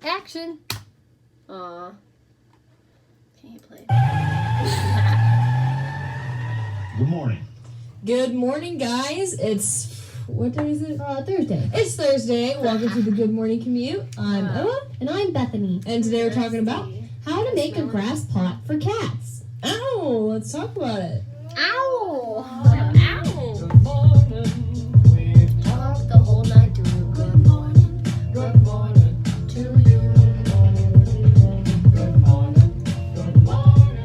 Action. Aw. Can you play? Good morning. Good morning, guys. It's, what day is it? Thursday. It's Thursday. Welcome to the Good Morning Commute. I'm Emma, And I'm Bethany. and today we're talking about, How to make a grass pot for cats. ow, let's talk about it. Ow! Ow. Good morning. We've Talk the whole night through. Good morning. Good morning to you. Good morning. Good morning.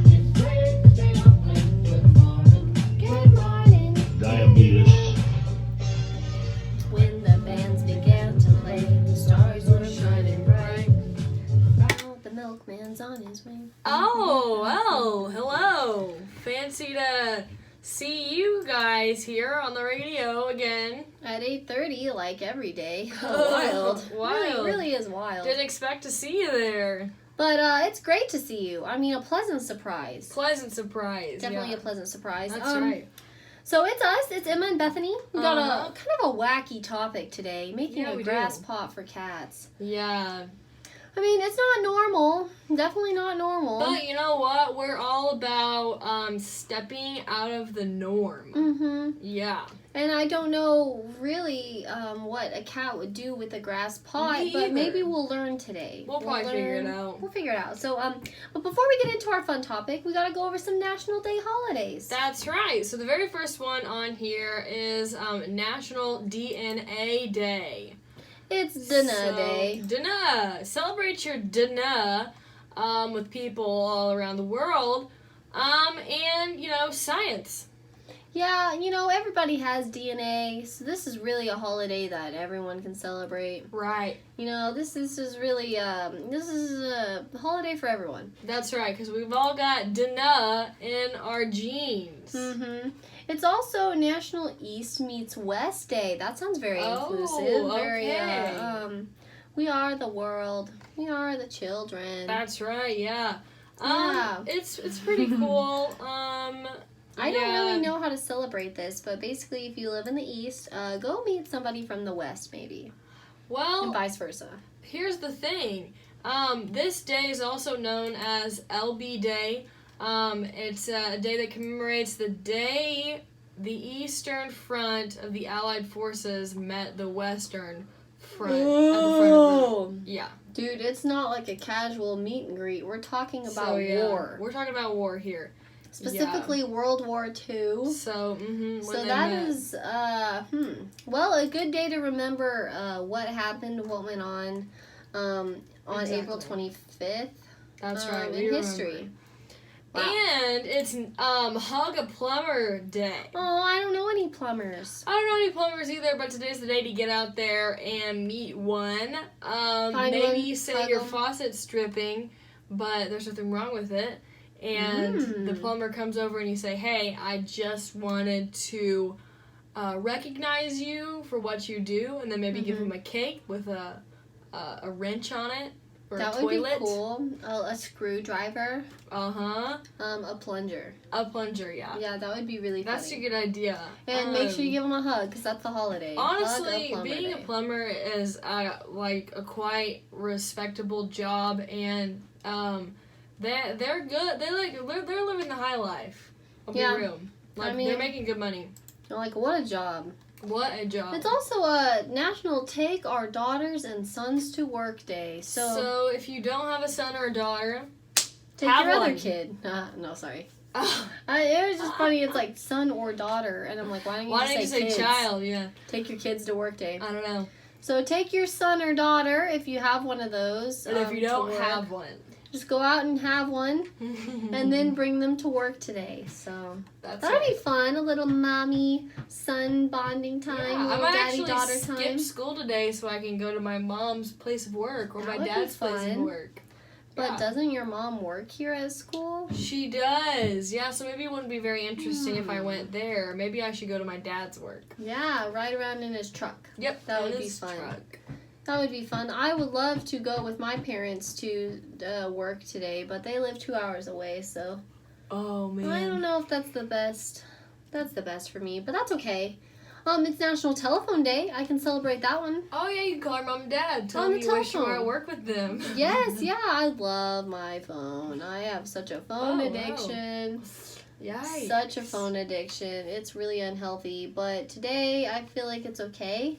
It's great to stay up late. Good morning. Good morning. Diabetes. When the bands began to play, the stars were shining bright. Now the milkman's on his way. Oh, well, hello. Fancy to see you guys here on the radio again. At 8:30, like every day. Oh, Wild. wild. Really is wild. Didn't expect to see you there. But it's great to see you. I mean, a pleasant surprise. Pleasant surprise. Definitely yeah. a pleasant surprise. That's right. So it's us. It's Emma and Bethany. We got Uh-huh. a kind of a wacky topic today, making Yeah, a we grass do. pot for cats. Yeah. I mean, it's not normal. Definitely not normal. But you know what? We're all about stepping out of the norm. Mm-hmm. Yeah. And I don't know really what a cat would do with a grass pot, Me but either. maybe we'll learn today. We'll probably figure it out. We'll figure it out. So, but before we get into our fun topic, we got to go over some National Day holidays. That's right. So the very first one on here is National DNA Day. It's Dinner Day. Dinner. Celebrate your dinner with people all around the world. And, you know, science. Yeah, you know, everybody has DNA, so this is really a holiday that everyone can celebrate. Right. You know, this is really, this is a holiday for everyone. That's right, because we've all got dinner in our genes. Mm-hmm. It's also National East meets West Day. That sounds very Oh, inclusive. Very, okay. we are the world. We are the children. That's right, yeah. Yeah. It's pretty cool. I don't really know how to celebrate this, but basically, if you live in the East, go meet somebody from the West, maybe, and Well, vice versa. here's the thing. This day is also known as LB Day. It's a day that commemorates the day the Eastern Front of the Allied forces met the Western Front. At the front of the, yeah. Dude, it's not like a casual meet and greet. We're talking about So, yeah, war. We're talking about war here. Specifically World War II. So, So that is, well, a good day to remember what happened, what went on April Exactly. 25th. That's right. In we remember. history. Wow. And it's Hug a Plumber Day. Oh, I don't know any plumbers. I don't know any plumbers either, but today's the day to get out there and meet one. Maybe one, say hug your 'em. faucet's dripping, but there's nothing wrong with it. And the plumber comes over and you say, hey, I just wanted to recognize you for what you do, and then maybe give him a cake with a wrench on it, or That a would toilet. be cool. A screwdriver. Uh-huh. A plunger. A plunger, yeah. Yeah, that would be really That's a funny. good idea. And make sure you give them a hug, because that's the holiday. Honestly, Hug a being a day. plumber is like a quite respectable job, and they're good. They're living the high life. I'll Yeah. be real. Like, I mean- they're making good money. Like, what a job. What a job. It's also a National Take Our Daughters and Sons to Work Day. So if you don't have a son or a daughter, take have your other one. kid. No, sorry. oh, It was just funny. It's like son or daughter, and I'm like, why don't you why just didn't you say kids? child? Yeah, Take your kids to work day. I don't know. So take your son or daughter if you have one of those. But if you to don't work. have one, just go out and have one, and then bring them to work today. So that's that'll right. be fun. A little mommy son bonding time. Yeah, I little might daddy actually daughter skip time. school today so I can go to my mom's place of work or That my would be dad's place of fun. work. But Yeah. doesn't your mom work here at school? She does. Yeah, so maybe it wouldn't be very interesting if I went there. Maybe I should go to my dad's work. Yeah, ride around in his truck. Yep, That in would be his fun. truck. That would be fun. I would love to go with my parents to work today, but they live 2 hours away, so Oh man. I don't know if that's the best. That's the best for me, but that's okay. It's National Telephone Day. I can celebrate that one. Oh yeah, you can call your mom and dad. Tell On them the you wish you were telephone. at work with them. Yes, yeah, I love my phone. I have such a phone Oh, wow. addiction. Yikes. Such a phone addiction. It's really unhealthy. But today, I feel like it's okay.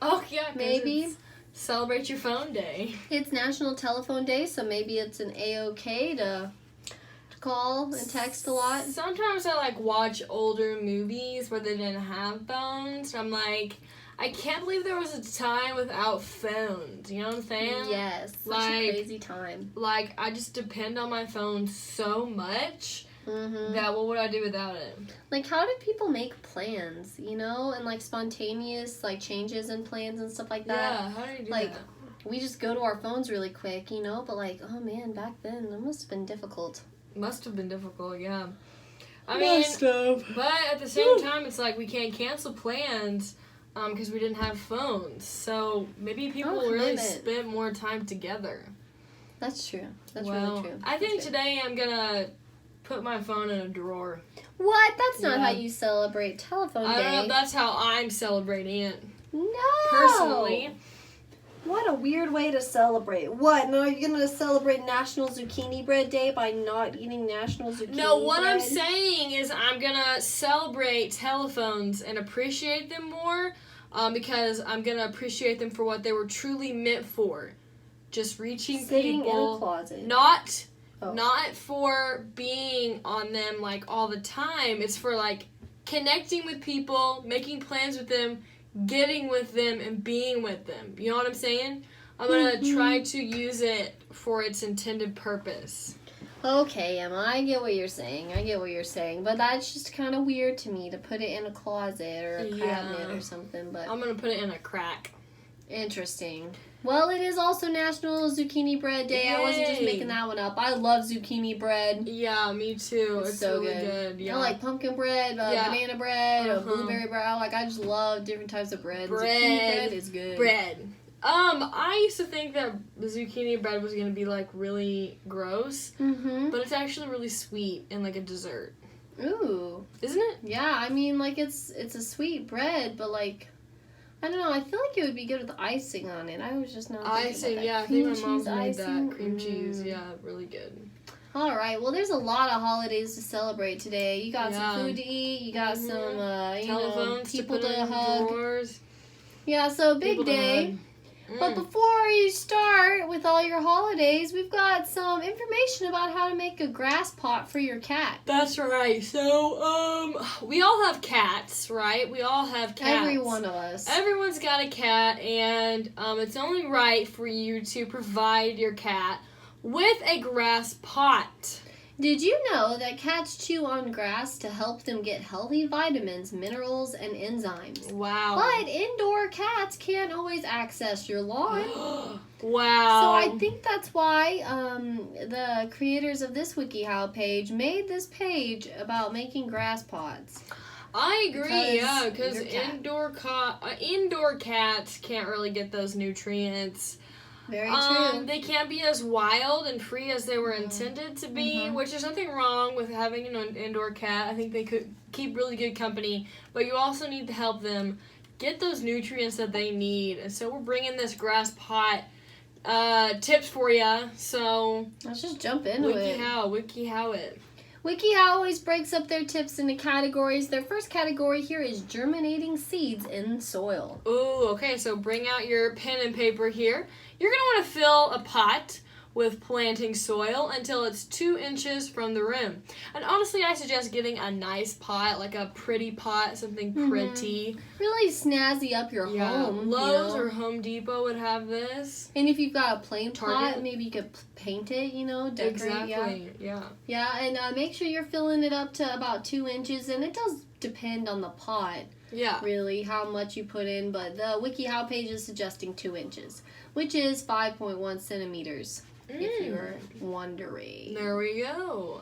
Oh yeah, 'cause Maybe. it's celebrate your phone day. It's National Telephone Day, so maybe it's an A-okay to call and text a lot. Sometimes I like watch older movies where they didn't have phones. I'm like, I can't believe there was a time without phones. You know what I'm saying? Yes, such Like- a crazy time. Like I just depend on my phone so much Hmm that what would I do without it? Like, how did people make plans, you know? And, like, spontaneous, like, changes in plans and stuff like that. Yeah, how do you do Like, that? We just go to our phones really quick, you know? But, like, oh, man, back then, it must have been difficult. Must have been difficult, yeah. I mean, have. but at the same time, it's like we can't cancel plans because we didn't have phones. So maybe people really commitment. spent more time together. That's true. That's well, really true. I think That's true. today I'm gonna put my phone in a drawer. What? That's not Yeah. how you celebrate Telephone I don't know Day. if that's how I'm celebrating it No! personally. What a weird way to celebrate. What? Now you're gonna celebrate National Zucchini Bread Day by not eating National Zucchini No, what I'm bread? saying is I'm gonna celebrate telephones and appreciate them more because I'm gonna appreciate them for what they were truly meant for. Just reaching Sitting people. in a closet. Not Oh. not for being on them like all the time. It's for like connecting with people, making plans with them, getting with them and being with them. You know what I'm saying? I'm going to try to use it for its intended purpose. Okay, Emma, I get what you're saying. But that's just kind of weird to me to put it in a closet or a Yeah. cabinet or something. But I'm going to put it in a crack. interesting. Well, it is also National Zucchini Bread Day. I wasn't just Yay. making that one up. I love zucchini bread. Yeah, me too. It's so really good. good. Yeah. I like pumpkin bread, Yeah. banana bread, Uh-huh. blueberry bread. I just love different types of bread. Bread. Zucchini bread is good. bread. I used to think that the zucchini bread was going to be like really gross, Mm-hmm. but it's actually really sweet and like a dessert. Ooh. Isn't it? Yeah, I mean, like, it's a sweet bread, but, like, I don't know. I feel like it would be good with icing on it. I was just not thinking Icing, about that. yeah, I think my Cream mom's cheese made icing. that. Cream cheese, Mm. yeah, really good. All right. Well, there's a lot of holidays to celebrate today. You got Yeah. some food to eat. You got Mhm. some, Telephones people to put in hug. drawers. Yeah, so big People to day. hug. But before you start with all your holidays, we've got some information about how to make a grass pot for your cat. That's right. So, we all have cats, right? We all have cats. Every one of us. Everyone's got a cat, and it's only right for you to provide your cat with a grass pot. Did you know that cats chew on grass to help them get healthy vitamins, minerals, and enzymes? Wow. But indoor cats can't always access your lawn. Wow. So I think that's why the creators of this WikiHow page made this page about making grass pots. I agree, yeah, Because because your cat. indoor cats can't really get those nutrients. Very true. They can't be as wild and free as they were intended to be, which is nothing wrong with having an indoor cat. I think they could keep really good company, but you also need to help them get those nutrients that they need. And so we're bringing this grass pot tips for you. So Let's just jump into it. WikiHow it. WikiHow always breaks up their tips into categories. Their first category here is germinating seeds in soil. Ooh, okay, so bring out your pen and paper here. You're going to want to fill a pot with planting soil until it's 2 inches from the rim. And honestly, I suggest getting a nice pot, like a pretty pot, something pretty. Really snazzy up your home. Lowe's you know? or Home Depot would have this. And if you've got a plain pot, Target. maybe you could paint it, decorate. Yeah. Yeah, and make sure you're filling it up to about 2 inches. And it does depend on the pot, Yeah. really, how much you put in. But the WikiHow page is suggesting 2 inches, which is 5.1 centimeters, if you're wondering. There we go.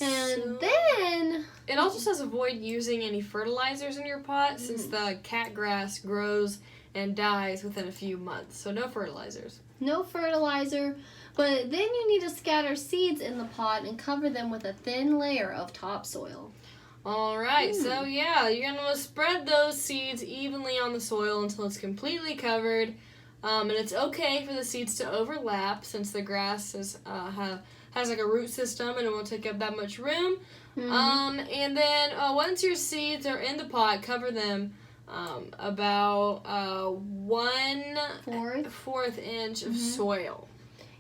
And So- then, It also says avoid using any fertilizers in your pot since the cat grass grows and dies within a few months. So no fertilizers. no fertilizer. But then you need to scatter seeds in the pot and cover them with a thin layer of topsoil. All right, so yeah, you're gonna spread those seeds evenly on the soil until it's completely covered, and it's okay for the seeds to overlap since the grass has like a root system and it won't take up that much room. And then once your seeds are in the pot, cover them about 1/4 inch of soil.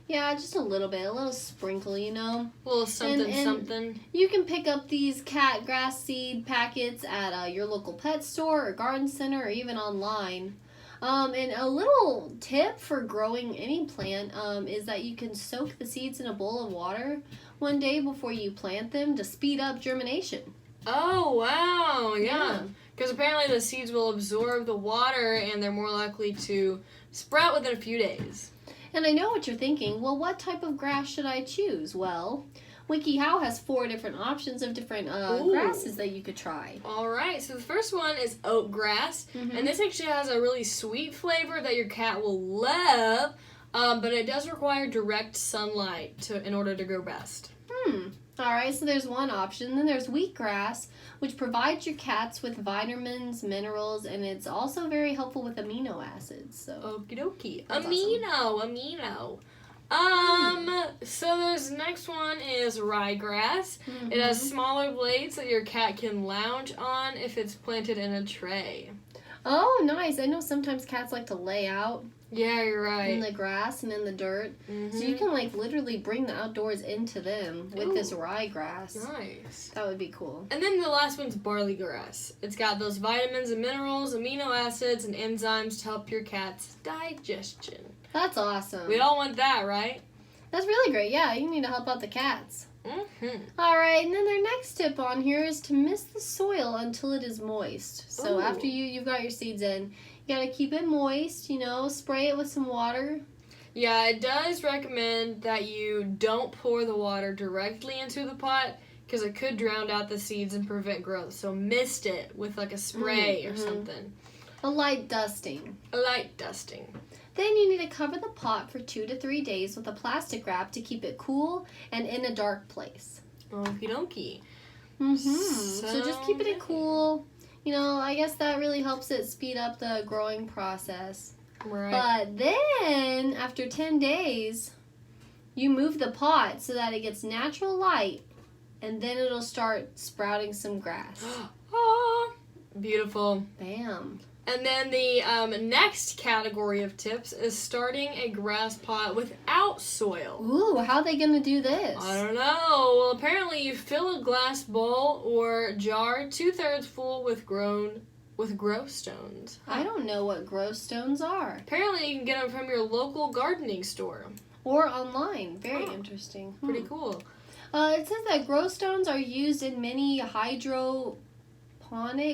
Yeah, just a little bit, a little sprinkle, you know. A little something, And something. You can pick up these cat grass seed packets at your local pet store or garden center or even online. And a little tip for growing any plant is that you can soak the seeds in a bowl of water one day before you plant them to speed up germination. Oh, wow, yeah. Yeah. Because apparently the seeds will absorb the water and they're more likely to sprout within a few days. And I know what you're thinking. Well, what type of grass should I choose? Well, WikiHow has 4 different options of different grasses that you could try. All right, so the first one is oat grass, and this actually has a really sweet flavor that your cat will love, but it does require direct sunlight in order to grow best. All right, so there's one option. Then there's wheatgrass, which provides your cats with vitamins, minerals, and it's also very helpful with amino acids. So Okie dokie. That's Amino. So this next one is ryegrass. It has smaller blades that your cat can lounge on if it's planted in a tray. Oh, nice. I know sometimes cats like to lay out Yeah, you're in right. the grass and in the dirt. So you can like literally bring the outdoors into them with this ryegrass. Nice. That would be cool. And then the last one's barley grass. It's got those vitamins and minerals, amino acids, and enzymes to help your cat's digestion. That's awesome. We all want that, right? That's really great. Yeah, you need to help out the cats. Mm-hmm. All right, and then their next tip on here is to mist the soil until it is moist. So Ooh. after you've got your seeds in, you gotta keep it moist. You know, spray it with some water. Yeah, it does recommend that you don't pour the water directly into the pot because it could drown out the seeds and prevent growth. So mist it with like a spray or something. A light dusting. A light dusting. Then you need to cover the pot for 2 to 3 days with a plastic wrap to keep it cool and in a dark place. Okie dokie. So just keeping it cool. You know, I guess that really helps it speed up the growing process. Right. But then, after 10 days, you move the pot so that it gets natural light, and then it'll start sprouting some grass. Ah, beautiful. Bam. And then the next category of tips is starting a grass pot without soil. Ooh, how are they going to do this? I don't know. Well, apparently you fill a glass bowl or jar 2/3 full with grow stones. I don't know what grow stones are. Apparently you can get them from your local gardening store. Or online. Very Oh. interesting. Pretty cool. It says that grow stones are used in many hydroponic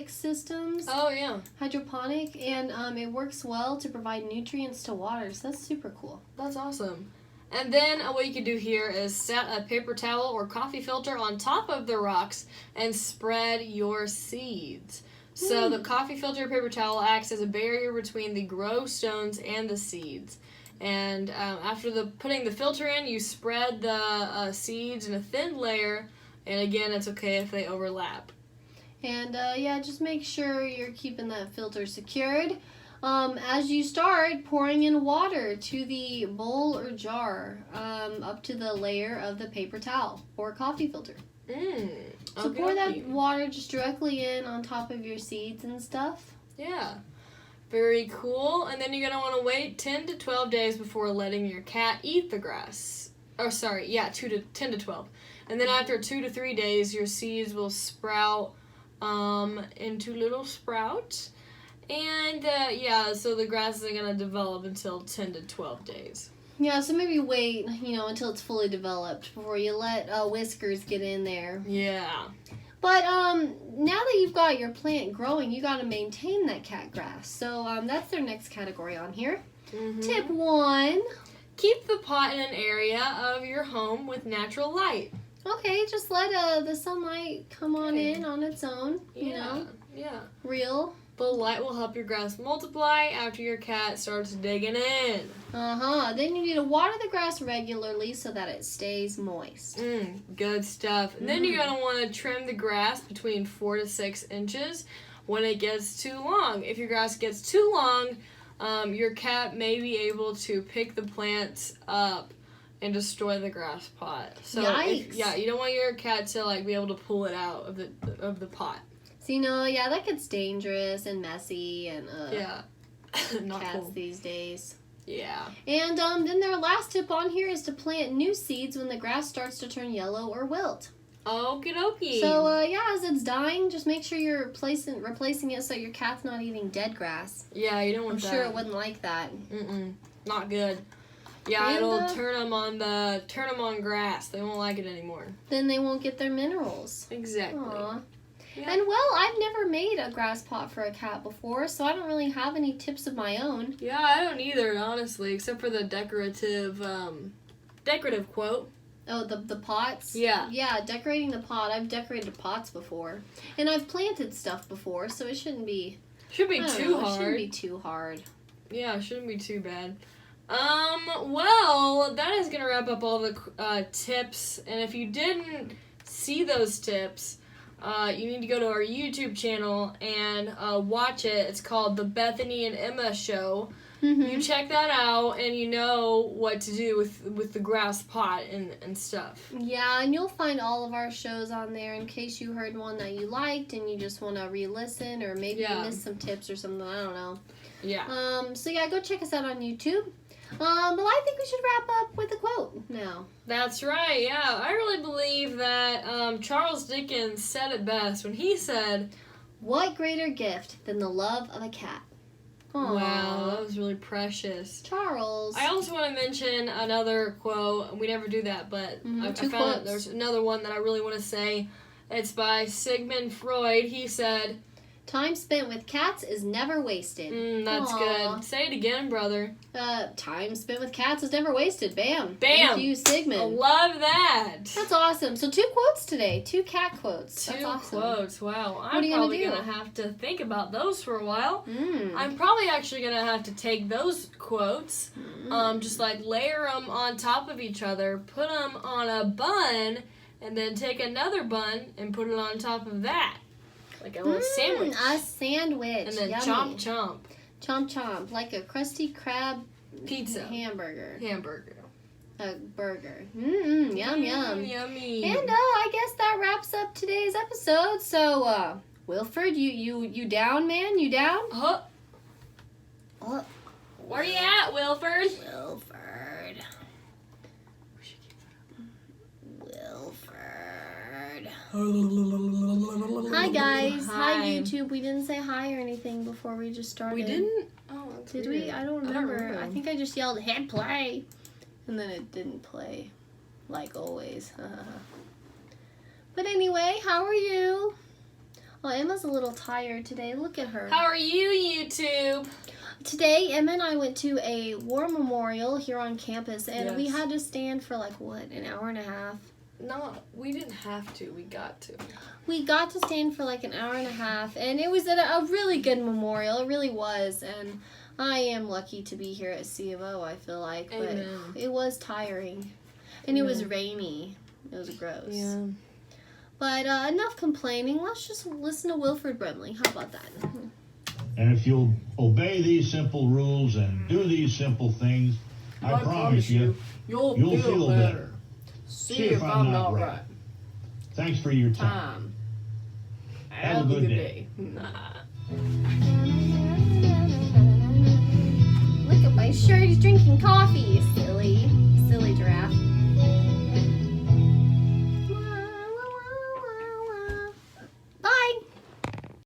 systems. Oh, yeah. Hydroponic, and it works well to provide nutrients to water, so that's super cool. That's awesome. And then what you can do here is set a paper towel or coffee filter on top of the rocks and spread your seeds. So the coffee filter or paper towel acts as a barrier between the grow stones and the seeds. And after putting the filter in, you spread the seeds in a thin layer. And again, it's okay if they overlap. And just make sure you're keeping that filter secured. As you start pouring in water to the bowl or jar up to the layer of the paper towel or coffee filter. So pour that water just directly in on top of your seeds and stuff. Yeah. Very cool. And then you're going to want to wait 10 to 12 days before letting your cat eat the grass. 10 to 12. And then after 2 to 3 days, your seeds will sprout into little sprouts. And so the grass isn't going to develop until 10 to 12 days. Yeah, so maybe wait, until it's fully developed before you let Whiskers get in there. Yeah. But now that you've got your plant growing, you got to maintain that cat grass. So that's their next category on here. Mm-hmm. Tip 1. Keep the pot in an area of your home with natural light. Okay, just let the sunlight come on in on its own, you know. Yeah. Real. The light will help your grass multiply after your cat starts digging in. Then you need to water the grass regularly so that it stays moist. Good stuff. And then you're going to want to trim the grass between 4 to 6 inches when it gets too long. If your grass gets too long, your cat may be able to pick the plants up and destroy the grass pot. So Yikes. you don't want your cat to like be able to pull it out of the pot. So, that gets dangerous and messy and Yeah. Not cats cool. these days. Yeah. And then their last tip on here is to plant new seeds when the grass starts to turn yellow or wilt. Okie dokie. So, as it's dying, just make sure you're replacing it so your cat's not eating dead grass. Yeah, you don't I'm want that. sure it wouldn't like that. Not good. Yeah, And, it'll turn them on grass. They won't like it anymore. Then they won't get their minerals. Exactly. Aw. Yeah. And I've never made a grass pot for a cat before, so I don't really have any tips of my own. Yeah, I don't either, honestly, except for the decorative quote. Oh, the pots? Yeah. Yeah, decorating the pot. I've decorated pots before. And I've planted stuff before, so it shouldn't be Should be I don't too know, It hard. shouldn't be too hard. Yeah, it shouldn't be too bad. Well, that is gonna wrap up all the tips. And if you didn't see those tips, you need to go to our YouTube channel and watch it. It's called The Bethany and Emma Show. You check that out, and you know what to do with the grass pot and stuff. Yeah, and you'll find all of our shows on there in case you heard one that you liked and you just want to re-listen, or maybe you missed some tips or something. I don't know. Yeah. So go check us out on YouTube. But I think we should wrap up with a quote now. That's right, yeah. I really believe that Charles Dickens said it best when he said, What greater gift than the love of a cat? Aww. wow, that was really precious. Charles. I also want to mention another quote. We never do that, but I two found quotes. there's another one that I really want to say. It's by Sigmund Freud. He said, Time spent with cats is never wasted. that's Aw. good. Say it again, brother. Time spent with cats is never wasted. Bam. Bam. Thank you, I Sigmund. love that. That's awesome. So 2 quotes today. 2 cat quotes. That's Two awesome. quotes. Wow. are I'm you gonna probably do? going to have to think about those for a while. Mm. I'm probably actually going to have to take those quotes, just like layer them on top of each other, put them on a bun, and then take another bun and put it on top of that. Like a little sandwich. A sandwich. And then Yummy. chomp chomp. Chomp chomp. Like a Krusty Krab Pizza. hamburger. Hamburger. A burger. Yum yum. Yummy. And I guess that wraps up today's episode. So Wilford, you down, man? You down? Huh? Oh, Where you at, Wilford? Wilford. Hi guys. Hi Hi. YouTube. We didn't say hi or anything before we just started. We didn't? Oh, that's Did weird. we? I don't remember. I think I just yelled hit play, and then it didn't play, like always. But anyway, how are you? Oh, Emma's a little tired today. Look at her. How are you, YouTube? Today, Emma and I went to a war memorial here on campus, and we Yes. had to stand for like an hour and a half. No, we didn't have to. We got to. We got to stand for like an hour and a half, and it was at a really good memorial. It really was, and I am lucky to be here at C of O, I feel like. But Amen. it was tiring, and it was rainy. It was gross. Yeah. But enough complaining. Let's just listen to Wilford Brimley. How about that? And if you'll obey these simple rules and do these simple things, I promise you, you'll feel better. See if I'm not right. Thanks for your time. Have a good day. Look at my shirt. He's drinking coffee, you silly.